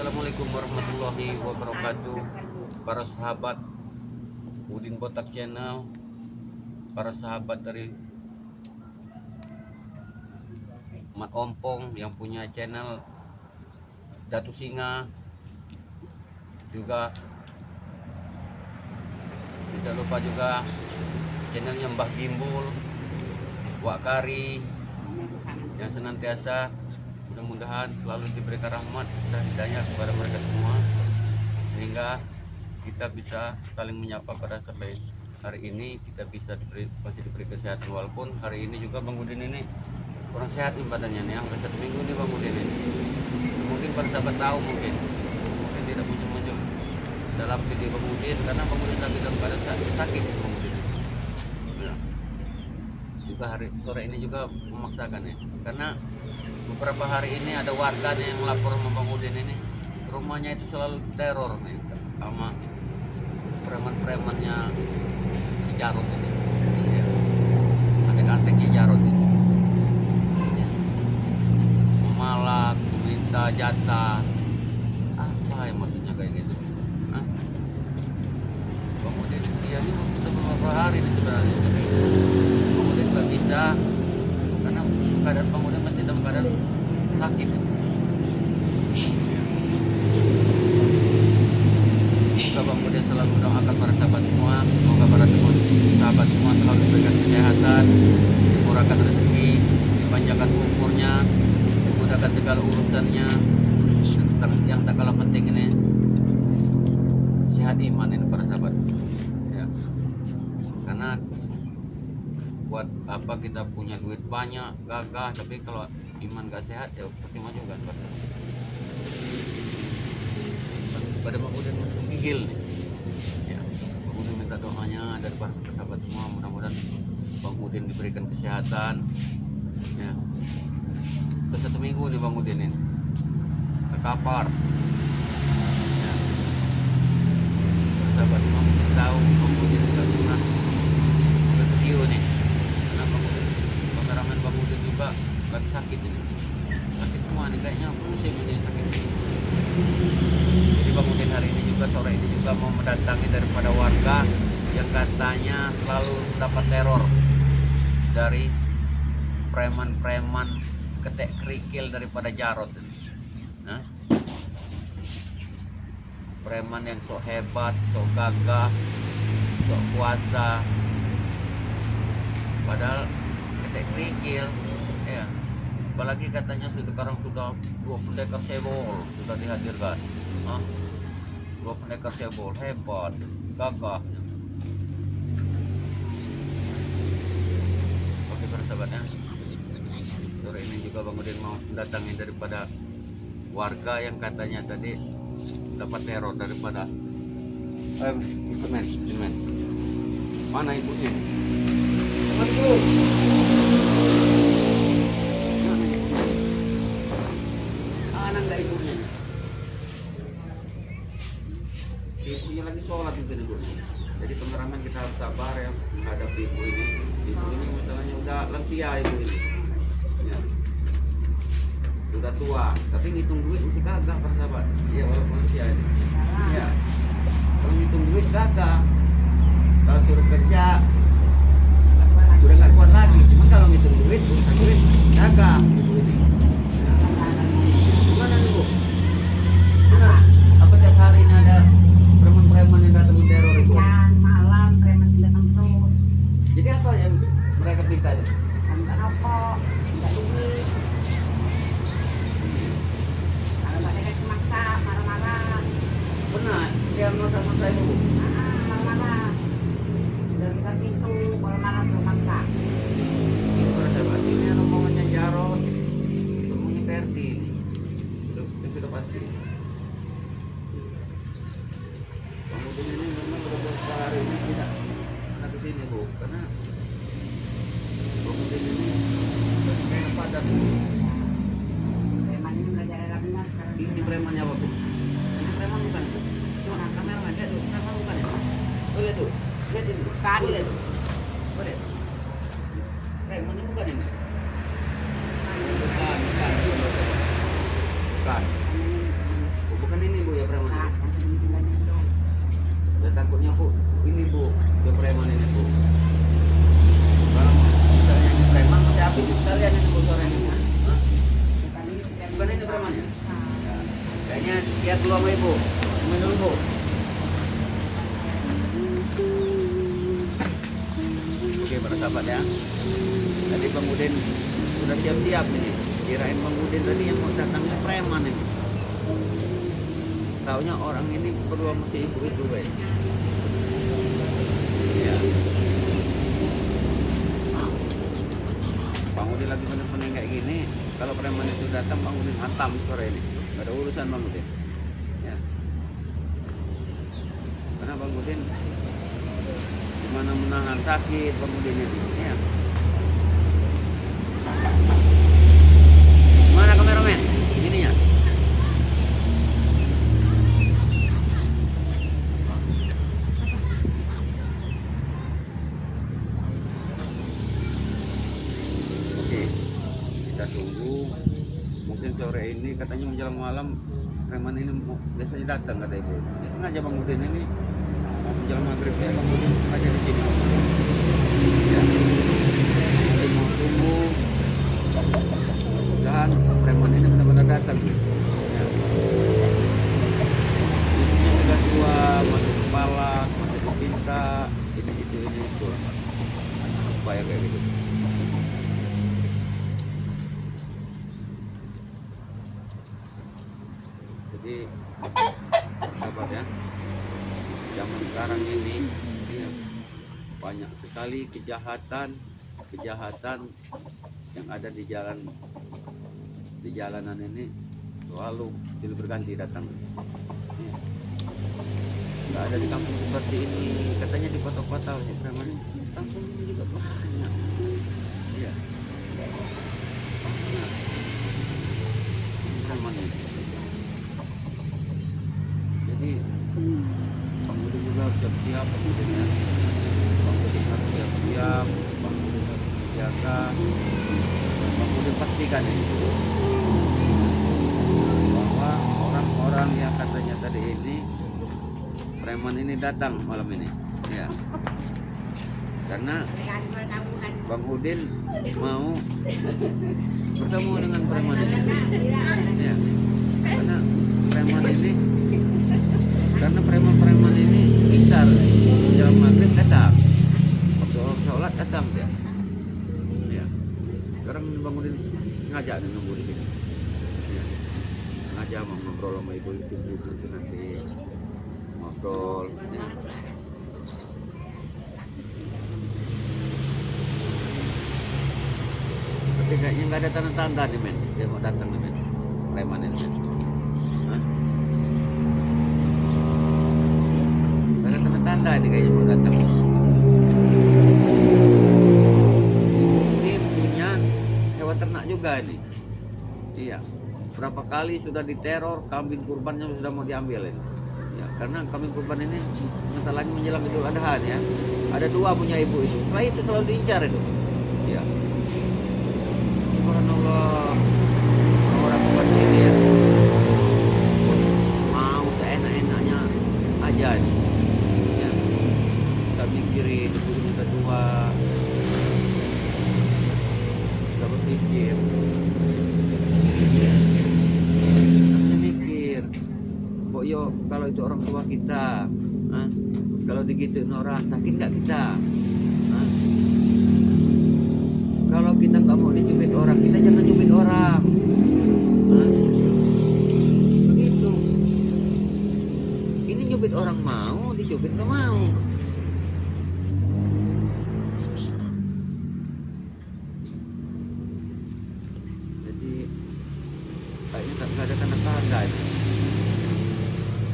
Assalamualaikum warahmatullahi wabarakatuh. Para sahabat Udin Botak Channel, para sahabat dari Mat Ompong yang punya channel Datu Singa, juga tidak lupa juga channelnya Mbah Gimbul, Wak Kari, yang senantiasa mudah-mudahan selalu diberikan rahmat dan hidayah kepada mereka semua, sehingga kita bisa saling menyapa pada sampai hari ini kita bisa masih diberi kesehatan. Walaupun hari ini juga Bang Udin ini kurang sehat nih badannya nih, hampir 1 minggu nih Bang Udin ini. Mungkin para sahabat tahu, mungkin tidak muncul dalam video Bang Udin karena Bang Udin lagi dalam keadaan sakit Bang Udin. Ya. Juga hari sore ini juga memaksakan ya, karena beberapa hari ini ada warga nih yang melapor sama Bang Udin ini, rumahnya itu selalu teror nih sama preman-premannya si Jarod ini, ya. Antek-anteknya Jarod ini, ya. Memalak, meminta jatah, apa yang maksudnya kayak gitu? Hah? Bang Udin, iya ini sudah beberapa hari ini sebenarnya, tapi Bang Udin nggak bisa karena keadaan Bang Udin masih dalam keadaan sakit. Semoga Bang Udin selalu mendoakan para sahabat semua, semoga para sahabat semua selalu diberikan kesehatan, dimurahkan rezeki, dipanjangkan umurnya, dimudahkan segala urusannya, dan yang tak kalah penting ini sehat iman ini para sahabat, ya. Karena buat apa kita punya duit banyak, gagah, tapi kalau iman gak sehat ya percuma juga. Pada Bang Udin gigil nih, ya. Bang Udin minta doanya dari para sahabat semua, mudah-mudahan Bang Udin diberikan kesehatan, ya. Sudah 1 minggu nih Bang Udin ini terkapar, ya. Para sahabat semua mungkin tahu Bang Udin juga pernah video nih, karena Bang Udin, kameramen Bang Udin juga lagi sakit ini, sakit semua nih kayaknya, musim ini sakit. Jadi Bang Udin hari ini juga, sore ini juga mau mendatangi daripada warga yang katanya selalu dapat teror dari preman-preman ketek kerikil daripada Jarod. Nah, preman yang sok hebat, sok gagah, sok kuasa, padahal ketek kerikil, ya. Apalagi katanya sekarang sudah 2 pendekar cebol sudah dihadirkan. 2 pendekar cebol hebat, gagah. Oke para sahabatnya, sore ini juga Bang Udin mau mendatangi daripada warga yang katanya tadi dapat teror daripada itu men. Mana ibunya? Enggak ibunya. Ibunya lagi sholat mungkin ibu. Jadi kameramen kita harus sabar ya menghadapi ibu ini. Ibu ini misalnya udah lansia ibu ini. Ya. Sudah tua, tapi ngitung duit masih gagah para sahabat. Iya walaupun lansia ini. Ya. Kalau ngitung duit gagah. Kalau suruh kerja udah nggak kuat lagi. Cuman kalau ngitung duit, urusan duit gagah ibu ini. Gimana nih Bu? Benar? Apa tiap hari ini ada preman-preman yang datang teror itu? Siang, malam, preman datang terus. Jadi apa yang mereka minta itu? Minta rokok, minta duit. Kalau nggak dikasih maksa, marah-marah. Benar, dia maksa-maksa itu Bu? Marah-marah. Udah kita pintu, kalau marah belum maksa. Ini para sahabat, ini rombongannya Jarod, rombongannya Ferdi ini. Sudah pasti. Bang Udin ini memang beberapa hari ini tidak pernah kesini Bu, karena Bang Udin ini kayak padat. Preman ini belajar benar sekarang. Ini premannya apa Bu? Ini preman bukan Bu? Cuma kamera nggak ada tuh, preman bukan ya? Oh lihat tuh, lihat ini Bu. Bukan. Lihat tuh. Boleh. Preman ini bukan ini? Bukan. Bukan. Ya takutnya Bu, ini Bu, ke preman ini Bu. Kalau misalnya ini preman, masih habis sekalian ini Bu suaranya. Hah? Bukan ini premannya? Ya. Kayaknya dia keluar sama Ibu. Temen dulu Bu. Oke para sahabat ya. Tadi Bang Udin sudah siap-siap nih. Kirain Bang Udin tadi yang mau datangnya preman ini. Taunya orang ini perlu sama si ibu itu guys. Ya. Bang Udin lagi pening-pening kayak gini. Kalau preman itu datang Bang Udin hantam sore ini. Gak ada urusan Bang Udin. Ya. Karena Bang Udin gimana menahan sakit Bang Udin ini. Ya. Mana kameramen? Ininya. Oke, kita tunggu. Mungkin sore ini katanya menjelang malam preman ini biasanya datang kata ibu. Ya, sengaja Bang Udin ini mau menjelang maghrib ya Bang Udin sengaja di sini. Ya. Jadi mau tunggu. Mudah-mudahan preman ini benar-benar datang gitu. Ya. Ibunya sudah tua, mati kepala, mati kepinta, ini itu. Supaya kayak gitu. Jadi sahabat ya, zaman sekarang ini ya, banyak sekali kejahatan yang ada di jalanan ini selalu silih berganti datang. Ya. Nggak ada di kampung seperti ini, katanya di kota-kota si preman ini. Kampung ini juga banyak. Iya. Banyak. Preman ini. Jadi Bang Udin juga harus siap-siap kemudian ya. Bang Udin harus siap-siap, Bang Udin harus menjaga, Bang Udin pastikan ini bahwa orang-orang yang katanya tadi ini preman ini datang malam ini ya, karena Bang Udin mau bertemu dengan preman ini ya, karena preman ini pintar jam maghrib datang, waktu orang sholat datang dia ya. Sekarang Bang Udin sengaja nih nunggu di sini ya. Sengaja mau ngobrol sama ibu nanti ngobrol ya. Tapi kayaknya nggak ada tanda-tanda nih men, dia mau datang nih men, preman ini men. Hah? Nggak ada tanda-tanda ini kayaknya mau datang. Ini punya hewan ternak juga ini. Iya. Berapa kali sudah diteror, kambing kurbannya sudah mau diambil ini. Ya, karena kambing kurban ini sebentar lagi menjelang Idul Adha ya. Ada 2 punya ibu itu. Setelah itu selalu diincar itu. Iya. Subhanallah, orang buat ini ya mau seenak-enaknya aja nih ya. Kita mikirin ibunya kedua, kita berpikir kita mikir kok yo kalau itu orang tua kita, kalau digituin orang sakit nggak kita? Kalau kita nggak mau dicubit orang, kita jangan cubit orang. Begitu. Ini nyubit orang mau, dicubit nggak mau. Jadi kayaknya nggak ada tanda-tanda itu.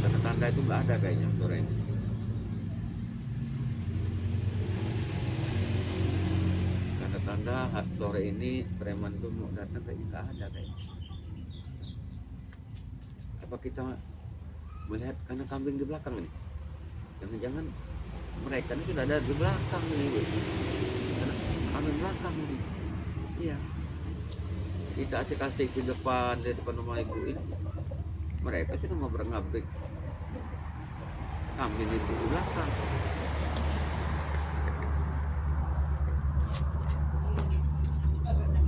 Tanda-tanda itu nggak ada kayaknya sore ini. Tanda sore ini preman itu mau datang kayaknya nggak ada kayaknya. Apa kita melihat karena kambing di belakang ini? Jangan-jangan mereka ini sudah ada di belakang ini, karena kambing belakang ini. Iya. Kita asik-asik di depan rumah ibu ini. Mereka sudah mau ngabrik Kambing itu di belakang.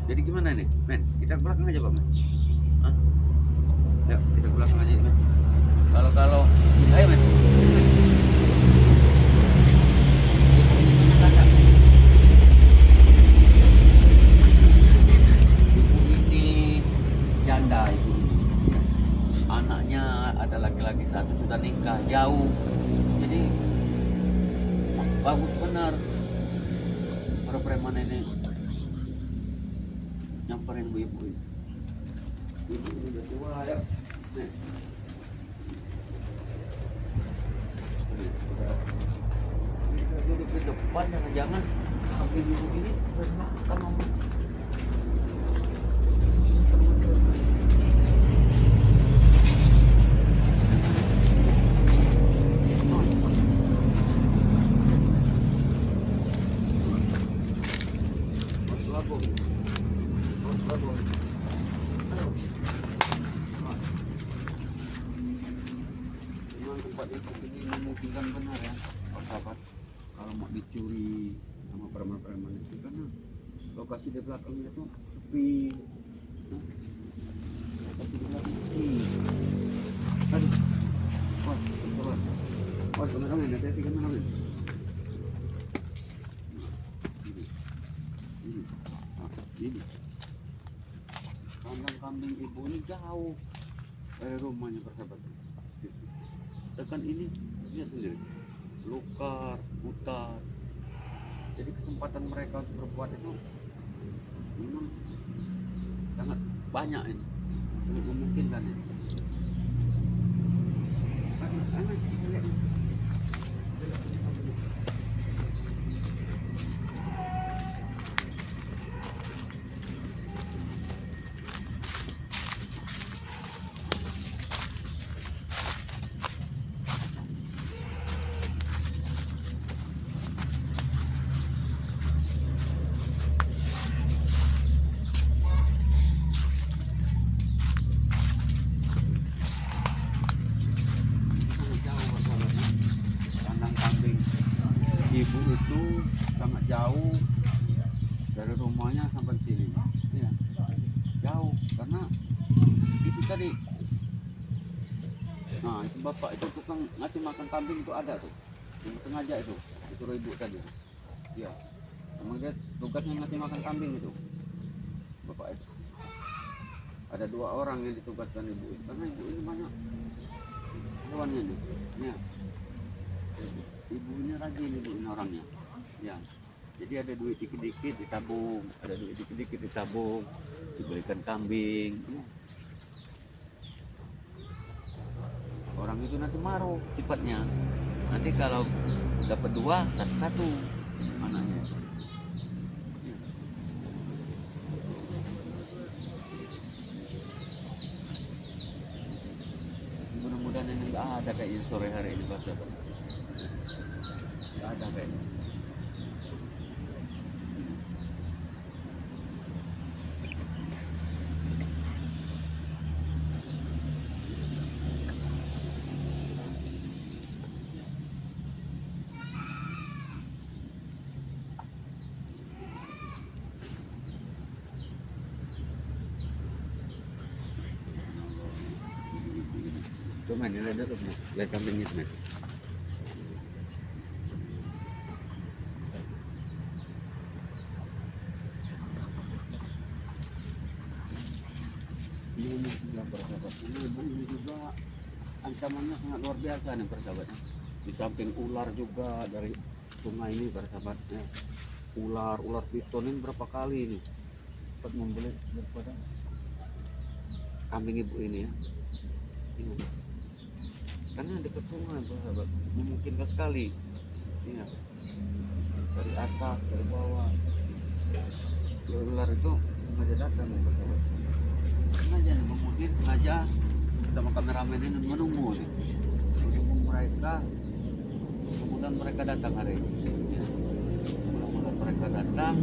Jadi gimana nih, men? Kita ke belakang aja, Pak, men? Hah? Yuk, kita ke belakang aja, men. Kalau ayo, men. Ini kakak. Ibu ini janda, ibu. Anaknya ada laki-laki satu sudah nikah jauh. Jadi bagus benar. Para preman ini nyamperin ibu ini. Ibu ini udah tua ya. Nih. Kita duduk di depan, jangan sampai ibu ini belakang ngomong. Memang tempat itu ini memungkinkan benar ya, Pak sahabat. Kalau mau dicuri sama preman-preman itu karena lokasi di belakangnya itu sepi. Nah, lokasi di belakang sepi. Aduh, wah, kameramen, hati-hati kameramen. Ini kandang kambing ibu ini jauh dari rumahnya, persahabat. Tekan ini lihat sendiri, belukar, hutan. Jadi kesempatan mereka untuk berbuat itu memang sangat banyak ini, sangat memungkinkan ini. Ibu itu sangat jauh dari rumahnya sampai sini, ya, jauh karena itu tadi. Nah, itu bapak itu tukang ngasih makan kambing itu ada tuh, yang sengaja itu ibu tadi, ya, emang dia tugasnya ngasih makan kambing itu, bapak itu. Ada 2 orang yang ditugaskan ibu itu, karena ibu ini banyak hewannya nih, ya. Ibu ini rajin, ibu ini orangnya, ya. Jadi ada duit dikit-dikit ditabung, ada duit dikit-dikit ditabung, dibelikan kambing. Ya. Orang itu nanti marah sifatnya. Nanti kalau dapat 2, satu anaknya. Ya. Mudah-mudahan ini nggak ada kayaknya sore hari ini, Pak sahabat. Nggak ada kayaknya. Tuh men, ini ada tuh, lihat kambingnya men. Ini juga ancamannya sangat luar biasa nih, persahabat. Di samping ular juga dari sungai ini, persahabat. Ular piton ini berapa kali nih dapat membelit daripada kambing ibu ini ya. Ini. Karena dekat sungai, persahabat, memungkinkan sekali. Iya. Dari atas, dari bawah. Ular itu sengaja datang, persahabat. Sengaja nih, mungkin sengaja sama kameramen ini menunggu mereka, kemudian mereka datang hari ini. Ya. Kemudian mereka datang,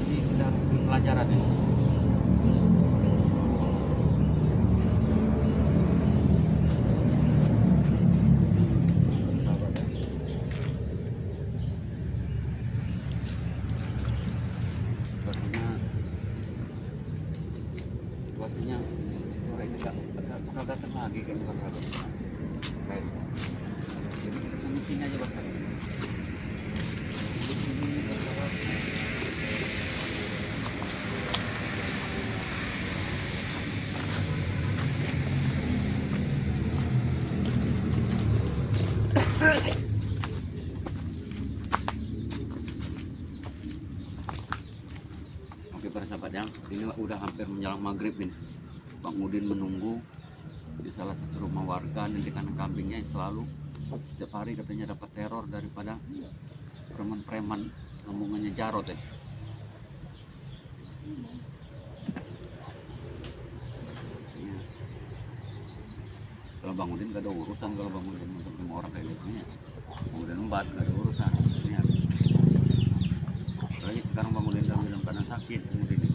jadi kita harus pelajaran ini. Mereka bakal datang lagi kan bakal. Baik. Jadi kita sampai sini aja bakal. Di sini bakal. Oke para sahabat ya, ini udah hampir menjelang maghrib nih. Bang Udin menunggu di salah satu rumah warga dan di kandang kambingnya yang selalu setiap hari katanya dapat teror daripada preman-preman ngomongannya Jarot ya. Iya. Kalau Bang Udin gak ada urusan, kalau Bang Udin sama orang kayak gitu ya. Bang Udin embat gak ada urusan. Iya. Apalagi sekarang Bang Udin dalam keadaan sakit kemudian ini.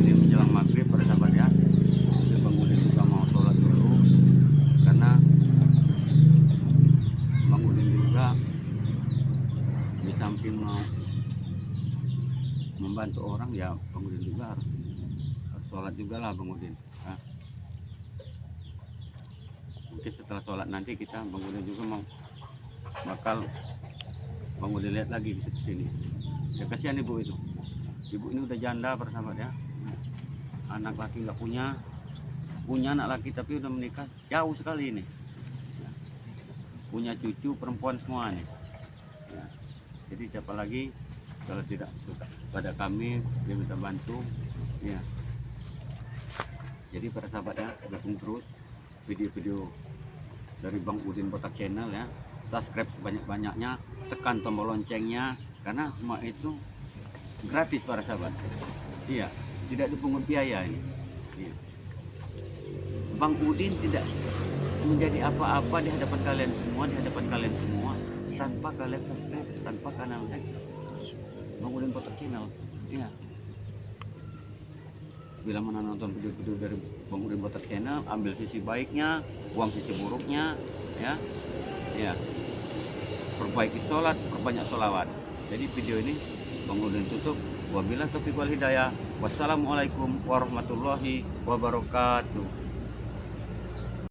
Ini menjelang maghrib pada sahabat ya. Jadi Bang Udin juga mau sholat dulu karena Bang Udin juga di samping mau membantu orang ya Bang Udin juga harus sholat juga lah Bang Udin. Nah, mungkin setelah sholat nanti kita Bang Udin juga mau bakal Bang Udin lihat lagi di sini. Ya kasihan ibu itu. Ibu ini udah janda persahabat ya. Anak laki nggak punya anak laki tapi udah menikah jauh sekali ini. Ya. Punya cucu perempuan semua nih. Ya. Jadi siapa lagi kalau tidak suka pada kami dia minta bantu. Ya. Jadi para sahabat ya, dukung terus video-video dari Bang Udin Botak Channel ya. Subscribe sebanyak-banyaknya, tekan tombol loncengnya karena semua itu gratis para sahabat. Iya, tidak dipungut biaya ini. Iya. Bang Udin tidak menjadi apa-apa di hadapan kalian semua, tanpa kalian subscribe, tanpa kalian like Bang Udin Botak Channel. Iya. Bila mana nonton video-video dari Bang Udin Botak Channel, ambil sisi baiknya, buang sisi buruknya, ya. Ya. Perbaiki sholat, perbanyak sholawat. Jadi video ini Bang Udin tutup. Wabillahi taufiq wal hidayah. Wassalamualaikum warahmatullahi wabarakatuh.